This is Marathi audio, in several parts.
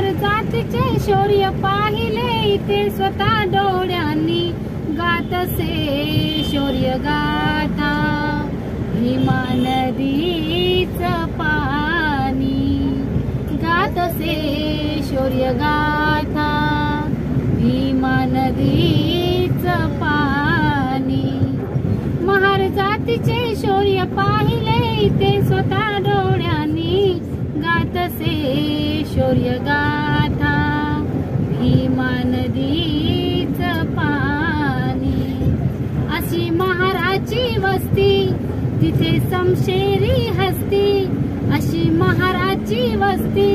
महार जातीचे शौर्य पाहिले इथे स्वतः डोळ्यांनी, गातसे शौर्य गाथा भीमा नदीच पाणी, गातसे शौर्य गाथा भीमा नदीच पाणी। महार जातीचे शौर्य पाहिले इथे स्वतः डोळ्यांनी, गातसे शौर्य गाथा भीमा नदीच पाणी। अशी महाराची वस्ती तिथे समशेरी हस्ती, अशी महाराची वस्ती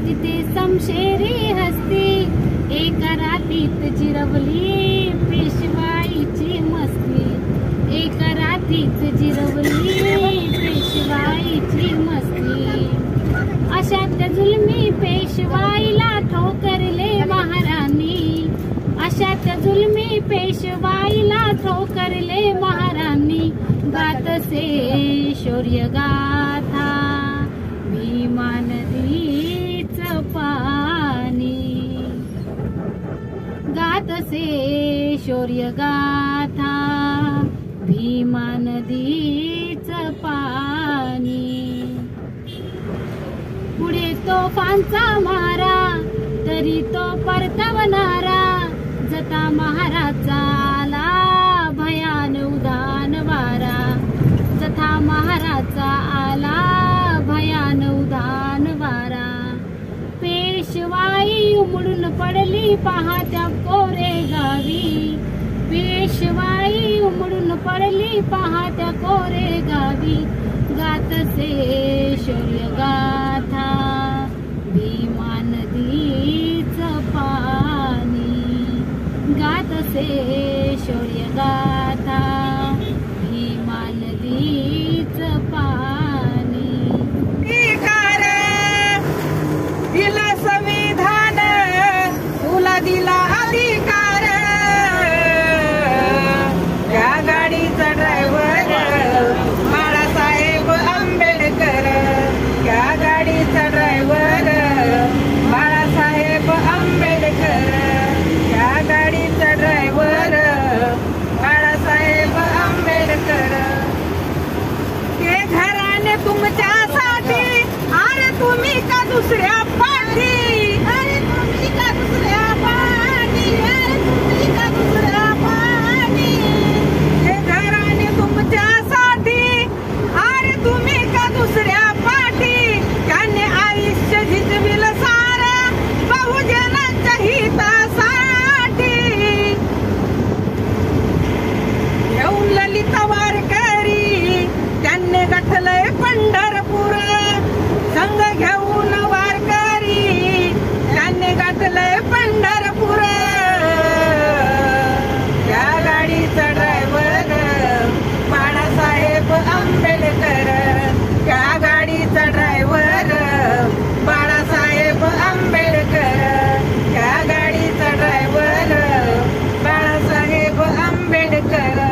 तिथे समशेरी हस्ती, एका रातीत जिरवली पेशवाईची मस्ती, एका रातीत जिरवली पेशवाईची मस्ती। अशा त्या जुलमी पेशवाईला ठोकरले महाराणी, अशा त्या जुलमी पेशवाईला ठोकरले महाराणी, गातसे शौर्य गाथा भीमा नदीच पाणी, गातसे शौर्य गाथा भीमा नदीच पाणी। पुढे तोफांचा मारा तरी तो परतवणारा, जता महाराजा आला भयान उदान वारा, जथा महाराजा आला भयान उदान वारा। पेशवाई उमडून पडली पहात्या कोरेगावी, पेशवाई उमडून पडली पहात्या कोरेगावी, गातसे शौर्य गाथा भीमा नदीच पाणी, गातसे शौर्य गाथा भीमा नदीच पाणी। दिला संविधान तुला दिला अधिकार, त्या गाडीचा ड्रायव्हर बाळासाहेब आंबेडकर, त्या गाडीचा ड्रायव्हर बाळासाहेब आंबेडकर, त्या गाडीचा ड्रायव्हर बाळासाहेब आंबेडकर। ते घराने तुमच्यासाठी, अरे तुम्ही का दुसऱ्या पाठी, अरे तुम्ही का दुसऱ्या पाठी, अरे तुम्ही का दुसऱ्या पाठी। हे घराने तुमच्यासाठी, अरे तुम्ही का दुसऱ्या पाठी, त्याने आयुष्य झिजविलं सारा बहुजनाच्या हितासाठी। येऊन ललिता वारकरी त्यांनी गाठलंय पंढरपूर, संघ घेऊन वारकरी त्यांनी गाठलंय पंढरपूर। त्या गाडीचा ड्रायव्हर बाळासाहेब आंबेडकर, त्या गाडीचा ड्रायव्हर बाळासाहेब आंबेडकर, त्या गाडीचा ड्रायव्हर बाळासाहेब आंबेडकर।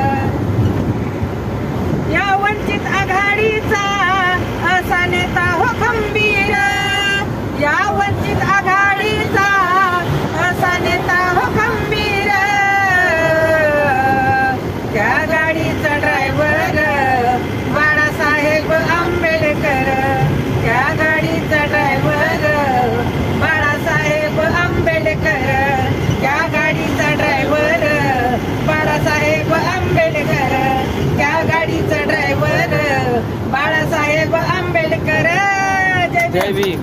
या वंचित आघाडीचा असा नेता हो खंबीर, या वंचित आघाडीचा असा नेता हो खंबीर। त्या गाडीचा ड्रायव्हर बाळासाहेब आंबेडकर, त्या गाडीचा ड्रायव्हर बाळासाहेब आंबेडकर, त्या गाडीचा ड्रायव्हर बाळासाहेब आंबेडकर, त्या गाडीचा ड्रायव्हर बाळासाहेब आंबेडकर। जय भीम।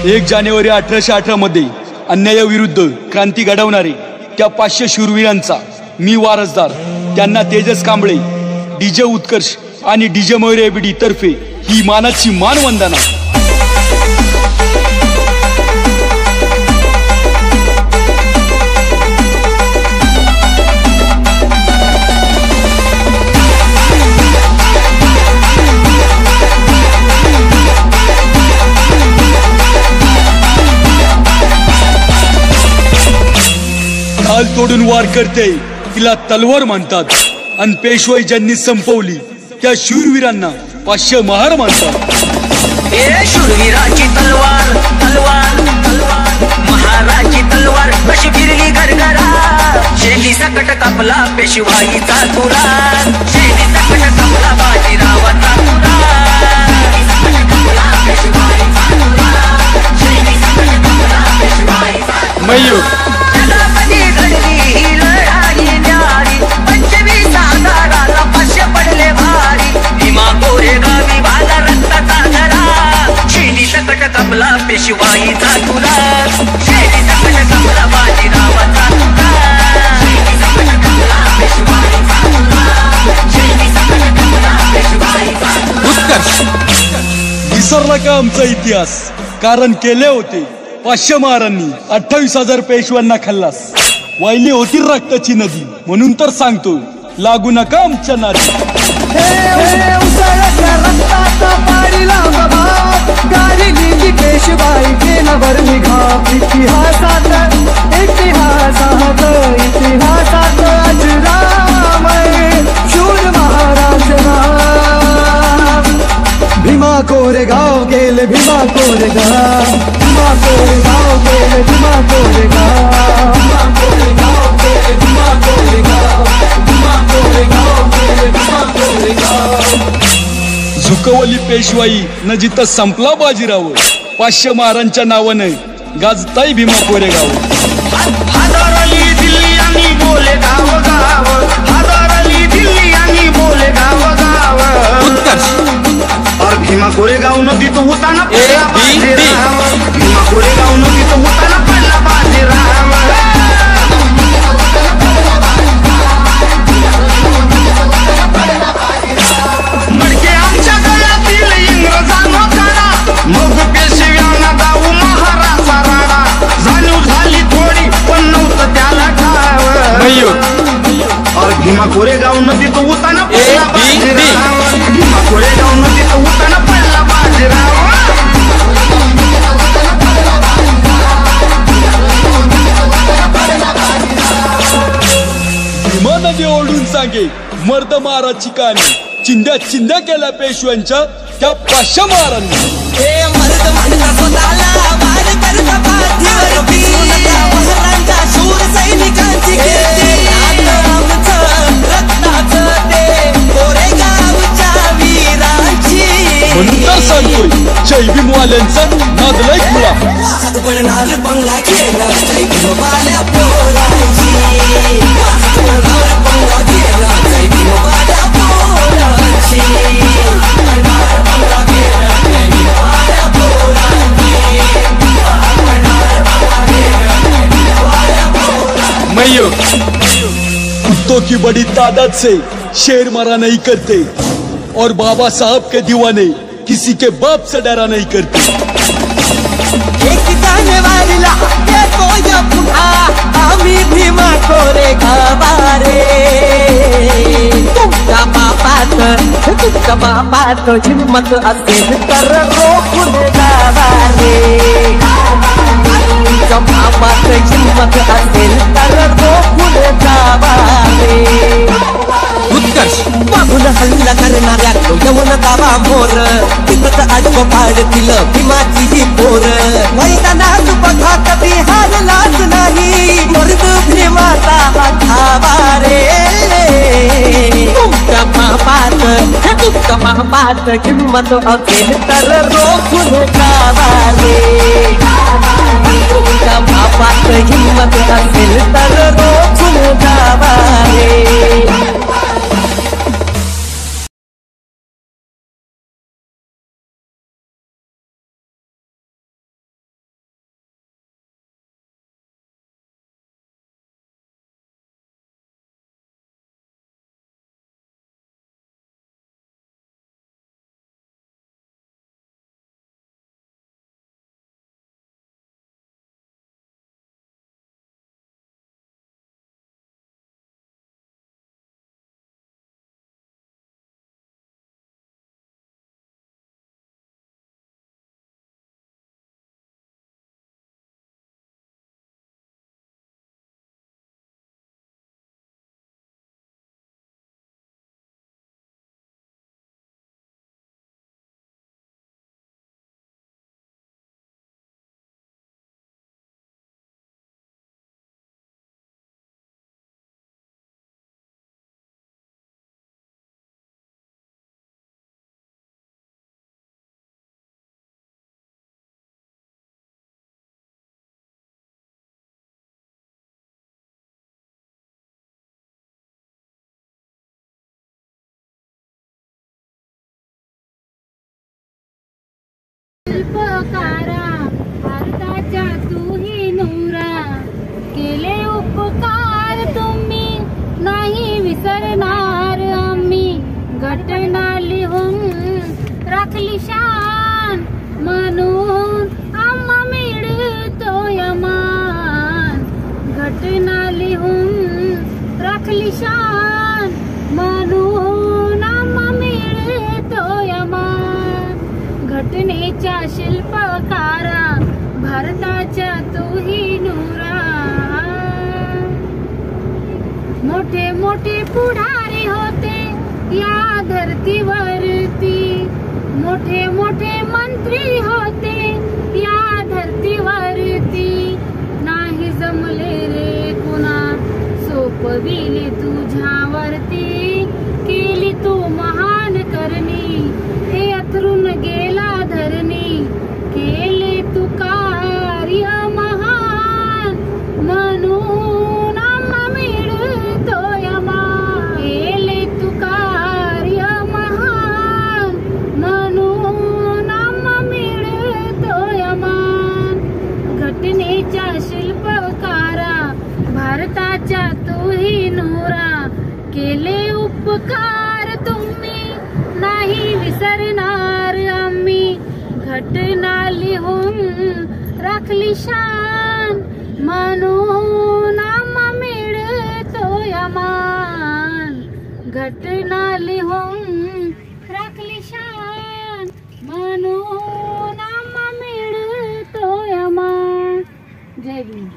1 जानेवारी 1818 मध्ये अन्यायाविरुद्ध क्रांती घडवणारे त्या 500 शूरवीरांचा मी वारसदार, त्यांना तेजस कांबळे, डीजे उत्कर्ष आणि डीजे मयूर एबीडी तर्फे ही मानाची मानवंदना। ढाल तोडून वार करते तिला तलवार म्हणतात, आणि पेशवाई ज्यांनी संपवली त्या शूरवीरांना 500 महार मानतात. ए शूरवीराची तलवार तलवार तलवार महाराची तलवार कशी फिरली घरघरा शेली सकट कापला पेशवाईचा तुरा शेली सकट कापला बाजीरावाचा तुरा मयूर जगामध्ये घडली ही लढाई न्यारी 25 आधाराला 500 पडले भारी भीमा कोरेगावी वाला रक्ताचा धरा शेली सकट कापला पेशवाईचा तुरा शेली सकट कापला बाजीरावाचा तुरा शेली सकट कापला पेशवाईचा तुरा शेली सकट कापला पेशवाईचा उत्कर्ष विसरला का आमचा इतिहास? कारण केले होते 500 महारांनी 28,000 पेशव्यांना खल्लास. वाहिली होती रक्ताची नदी म्हणून तर सांगतो लागू नका आमच्या नादी. रक्ताचा पाडीला प्रभाव गाडीली पेशवाई केल्यावर निघा इतिहासात इतिहासात इतिहासात अजरामय शूर महाराज भीमा कोरेगाव गेले भीमा कोरेगाव भीमा कोरेगाव गेले भीमा कोरेगाव भीमा कोरेगाव गेले भीमा कोरेगाव भीमा कोरेगाव गेले भीमा कोरेगाव. झुकवली पेशवाई न जिथं संपला बाजीराव 500 महारांच्या नावानं गाजताय भीमा कोरेगाव. हादरली दिल्ली आणि बोले गाव गाव हादरली दिल्ली आणि बोले गाव गाव उत्कर्ष और भीमा कोरेगाव नदी तो होता ना पहिला बाजीराव भीमा कोरेगाव नदी तो होता ना पहिला बाजीराव मडके आमच्या गळ्यातील इंग्रजांना काढा मग पेशव्यांना दाऊ महाराचा राडा जाणीव झाली थोडी पण नव्हतं त्याला ठाव मयूर और भीमा कोरेगाव नदी तो होता ना पहिला बाजीराव भीमा कोरेगाव नदी तो होता ना पहिला बाजीराव भीमा नदी ओढून सांगे मर्द महाराजची कहाणी. चिंध्या चिंध्या केल्या पेशव्यांच्या त्या 500 महारांनी. हे मर्द म्हणता स्वतःला वार करता पाठीवर पिसून त्या महारांच्या शूर सैनिकांची कीर्ती आमचं रत्नाचं ते कोरेगावच्या वीरांची म्हणून तर सांगतोय जय भीमवाल्यांचा नादलाय खुला. पडणार बंगला केला जय भीमवाल्या पोरांची पडणार बंगला केला जय भीमवाल्या पोरांची पडणार बंगला केला जय भीमवाल्या पोरांची पडणार बंगला केला जय भीमवाल्या पोरांची. मयूर कुत्तों की बड़ी तादाद से शेर मारा नहीं करते और बाबा साहब के दीवाने किसी के बाप से डरा नहीं करते. एक जानेवारीला येतोय पुन्हा आम्ही भीमा कोरेगावारे तुमच्या बापात हिम्मत असेल तर रोखून जावा रे तुमच्या बापात हिम्मत असेल तर रोखून जावा रे. उत्कर्ष मागून हल्ला करणाऱ्या येऊन गावा मोर तिथं आडव पाडतील भीमाची ही पोर मैदानात बघा कधी हारलाच नाही मर्द भीमाचा धावा रे तुमच्या बापात हिम्मत असेल तर रोखून जावा रे तुमच्या बापात हिम्मत असेल तर रोखून जावा रे. राखली शान म्हणून आम्हा मिळतोय मान घटना लिहून राखली शान म्हणून आम्हा मिळतोय मान घटनेच्या शिल्पकारा भारताच्या तूही नुरा मोठे मोठे पुढारी होते या धरतीवरती मोठे मोठे मंत्री होते या धरतीवरती नाही जमले रे कुणा सोपविले तुझ्यावरती केली तू महान करणी हे अथरून गेला धरणी केले तू कार्य महान म्हणून आम्हा मिळतोय मान केले तू कार्य महान म्हणून आम्हा मिळतोय मान घटनेच्या शिल्पकारा भारताच्या तूही नुरा केले उपकार तुम्ही नाही विसरणार आम्ही घटना लिहून राखली शान म्हणून आम्हा मिळतोय मान घटना लिहून राखली शान म्हणून आम्हा मिळतोय मान. जय भीम.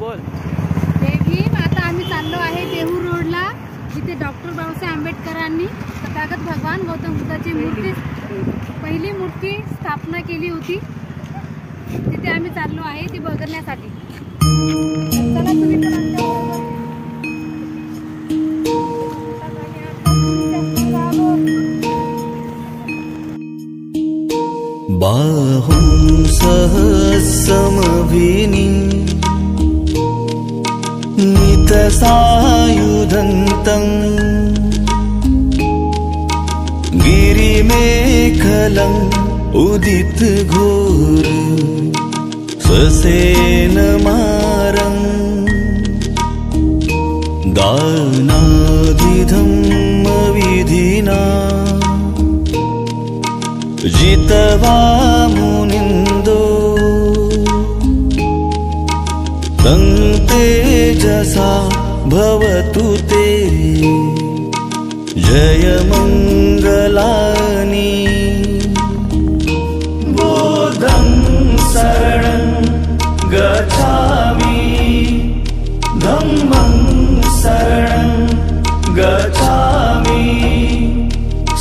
बोल. जय भीम. आता आम्ही चाललो आहे देहू रोडला जिथे डॉक्टर बाबासाहेब आंबेडकरांनी तथागत भगवान गौतम बुद्धाची पहिली मूर्ती स्थापना केली होती. तिथे आम्ही चाललो आहे ती बघण्यासाठी. चला तुम्ही पण बाहुं सहस्रमभिनी नितसायुधन्तं गिरिमेखलं उदित घोर ससेनमारं दानादिधम्मविधिना जितवा मुनिन्दो तं तेजसा भवतु ते जयमङ्गलानि बोधं शरणं गच्छामि धम्मं शरणं गच्छामि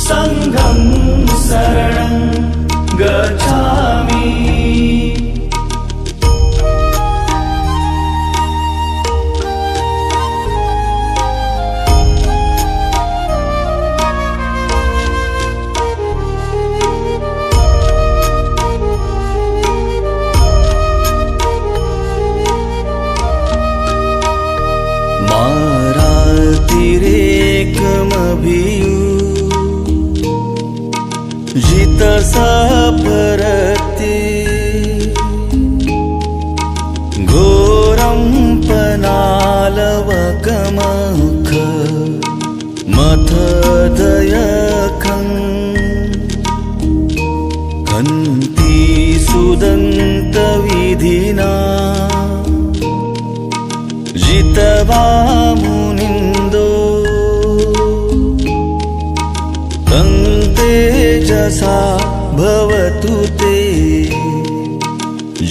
संघं शरणं गच्छामि. मारातिरेकमभियु जित सपरते घोरं पनालवकमख मथदयखं कन्ति सुदन्तविधिना जितवा मुनिन्दो तं तेजसा भवतु ते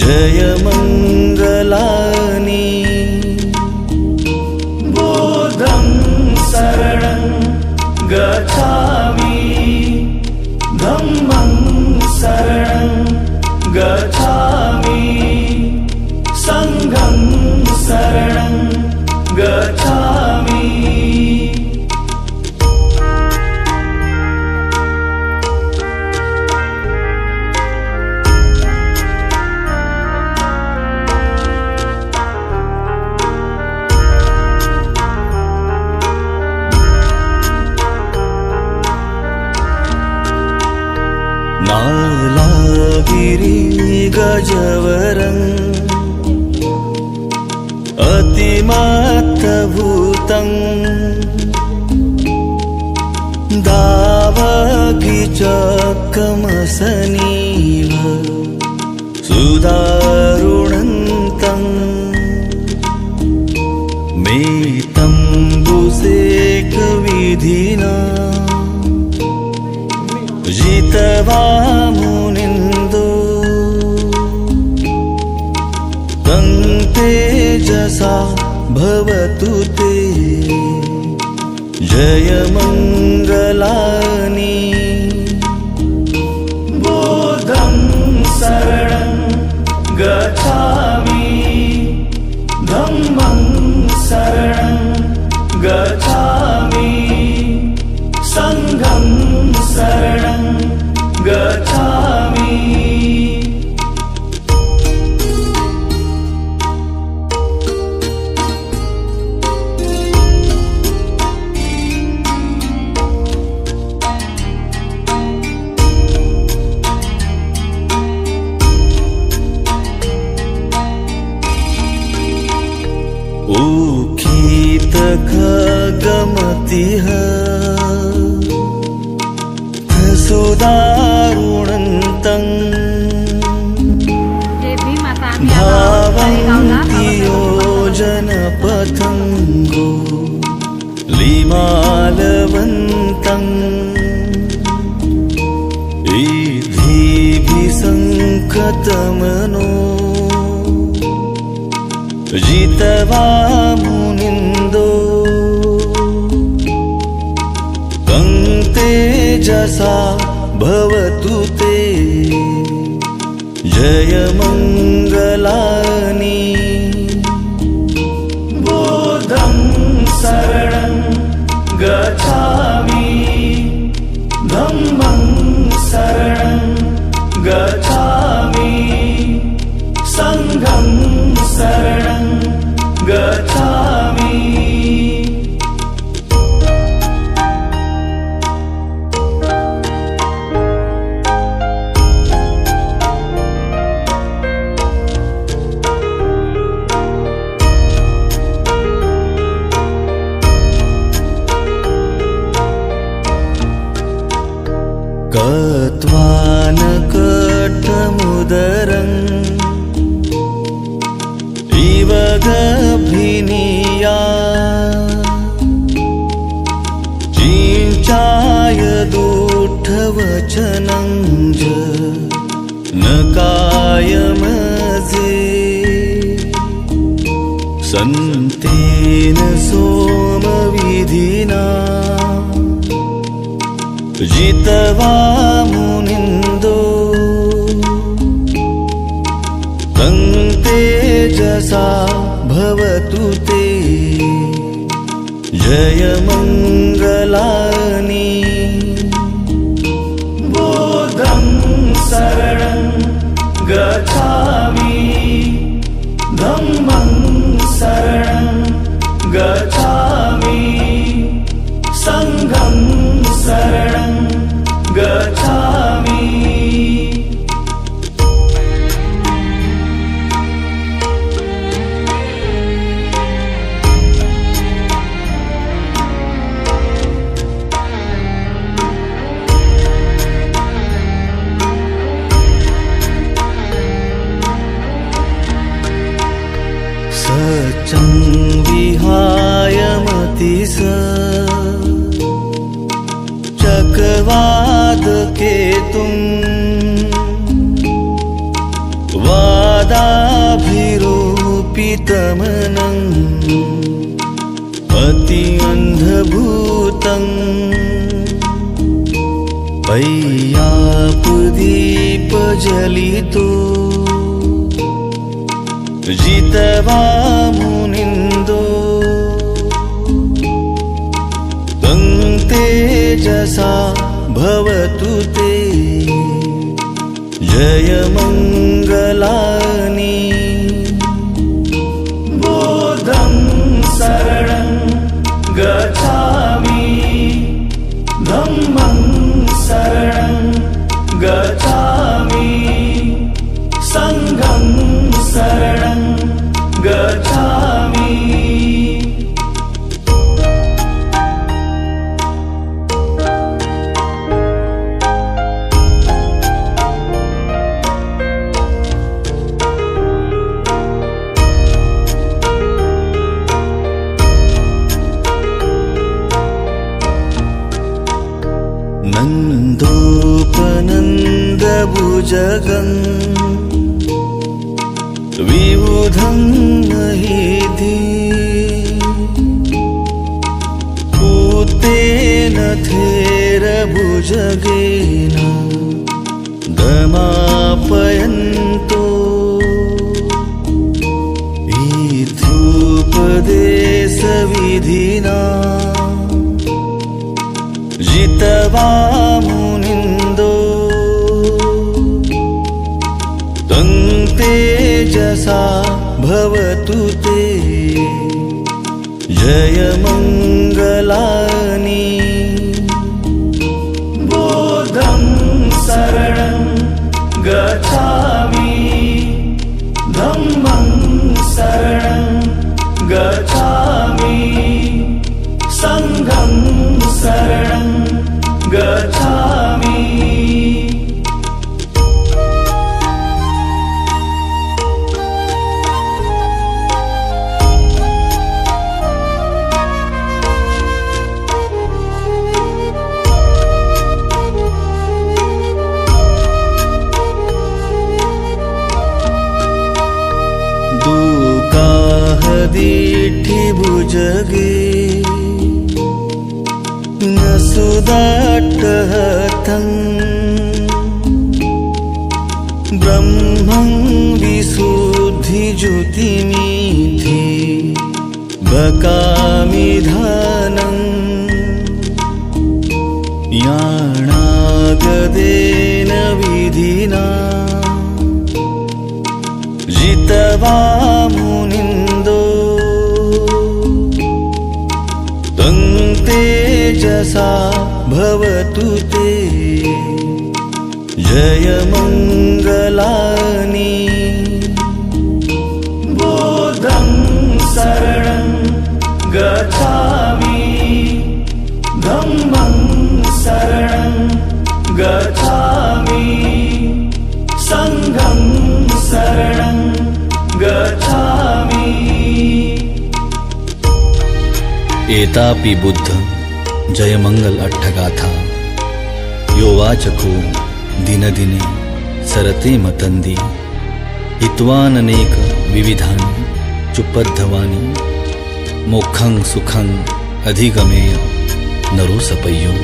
जयमङ्गलानि बोधं शरणं गच्छामि धम्मं शरणं गच्छामि संघं शरणं गच्छामि. गजवरम् अतिमत्तभूतम् दावगिचकमसनीव सुदारुणन्तम् मेतम्बुसेकविधिना जितवा मुनिन्दो तं तेजसा भवतु ते जयमङ्गलानि बोधं शरणं गच्छामि धम्मं शरणं गच्छामि संघं शरणं गच्छामि खगमतिः सुदारुणन्तं भावन्ति योजनपथङ्गो लिमालवन्तम् इधिभिसङ्खतमनो जितवा मुनिन्दो तं तेजसा भवतु ते जयमङ्गलानि बोधं शरणं गच्छामि धम्मं शरणं गच्छामि संघं शरणं गच्छामि कट्वानकटमुदरम् इव गभिनीया चिञ्चाय दुःठवचनं च न कायमजे सन्तेन सोमविधिना जितवा मुनिन्दो तं तेजसा भवतु ते जयमङ्गलानि बोधं शरणं गच्छामि धम्मं शरणं गच्छामि संघं शरणं गच्छामि सचं विहाय मतिस चकवादकेतुं वादाभिरूपितमनम् अति अन्धभूतं पय्यापदीपजलितो जितवा मुनिन्दो तं तेजसा भवतु ते जयमङ्गलानि बोधं शरणं गच्छामि धम्मं शरणं गच्छामि गच्छामि नन्दोपनन्दभुजगम् विबुधं महीधि पूतेन थेरभुजगेन दमापयन्तो इत्युपदेशविधिना जितवा मुनिन्दो तं तेजसा भवतु ते जयमङ्गलानि बुद्धं शरणं गच्छामि धम्मं शरणं गच्छामि संघं शरणं गच्छामि दुकाहदीठि भुजगे न सुदाट्टहतं ब्रह्मं विशुद्धिज्योतिमिति बकामिधानम् याणागदेन विधिना जितवा मुनिन्दो तं तेजसा भवतु ते जयमङ्गलानि बुद्धं शरणं गच्छामि धम्मं शरणं गच्छामि संघं शरणं गच्छामि एतापि बुद्ध जयमंगल अट्ठगाथा यो वाचको दिनदिने सरते मतंदी हित्वाननेक विविधानि चुपद्धवानि मोक्षं सुखं अधिगमेय नरो सपय्यो।